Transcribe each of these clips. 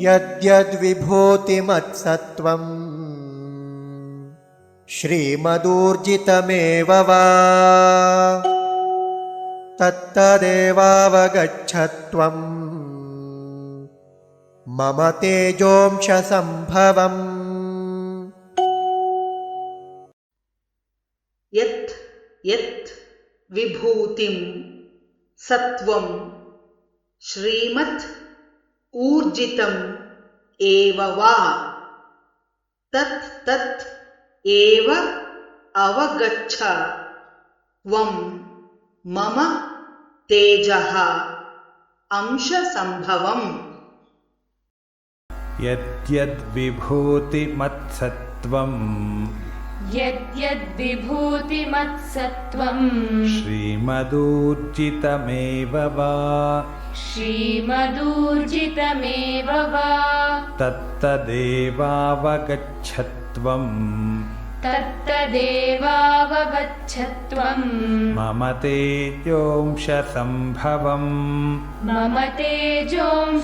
यद्यद्विभूतिमत्सत्त्वं श्रीमदूर्जितमेव वा तत्तदेवावगच्छत्वं मम तेजोंशसम्भवम्। यत् यत् विभूतिं सत्वं श्रीमत् ऊर्जितम् एव वा तत् तत् एव अवगच्छ त्वं मम तेजः अंशसम्भवम्। यद्यद्विभूतिमत्सत्त्वं यद्यद्विभूतिमत्सत्त्वं श्रीमदूर्जितमेव वा श्रीमदूर्जितमेव वा तत्तदेवावगच्छत्वं तत्तदेवावगच्छत्वं मम तेजोंशसम्भवम्। मम तेजोंशसम्भवम्।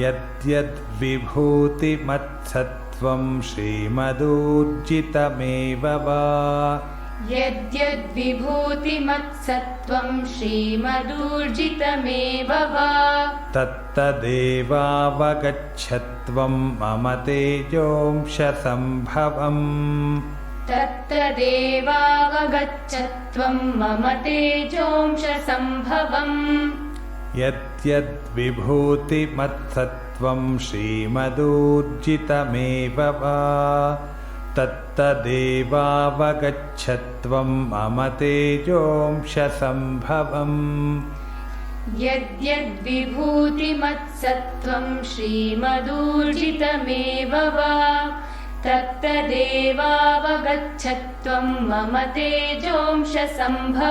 यद्यद्विभूतिमत्सत्त्वं श्रीमदूर्जितमेव वा यद्यद्विभूतिमत्सत्त्वं श्रीमदूर्जितमेव वा तत्तदेवावगच्छत्वं मम तेजोंशसम्भवम्। तत्तदेवावगच्छत्वं मम तेजोंशसम्भवम्। यद्यद्विभूतिमत्सत्त्वं श्रीमदूर्जितमेव वा तत्तदेवावगच्छत्वं मम तेजोंशसम्भवम्। यद्यद्विभूतिमत्सत्त्वं श्रीमदूर्जितमेव वा तत्तदेवावगच्छत्वं मम तेजोंशसम्भवम्।